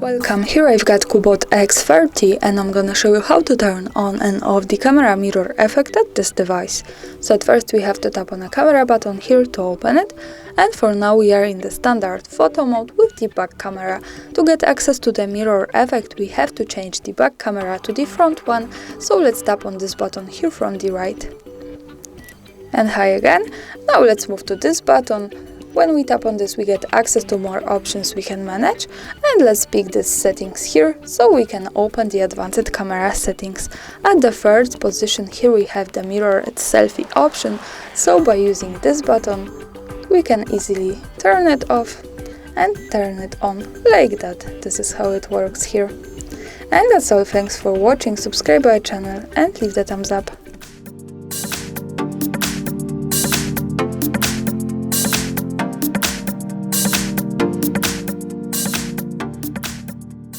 Welcome, here I've got CUBOT X30 and I'm gonna show you how to turn on and off the camera mirror effect at this device. So at first we have to tap on the camera button here to open it, and for now we are in the standard photo mode with the back camera. To get access to the mirror effect we have to change the back camera to the front one, so let's tap on this button here from the right. And hi again. Now let's move to this button. When we tap on this we get access to more options we can manage, and let's pick this settings here so we can open the advanced camera settings. At the first position here we have the mirror selfie option, so by using this button we can easily turn it off and turn it on like that. This is how it works here. And that's all, thanks for watching, subscribe our channel and leave the thumbs up.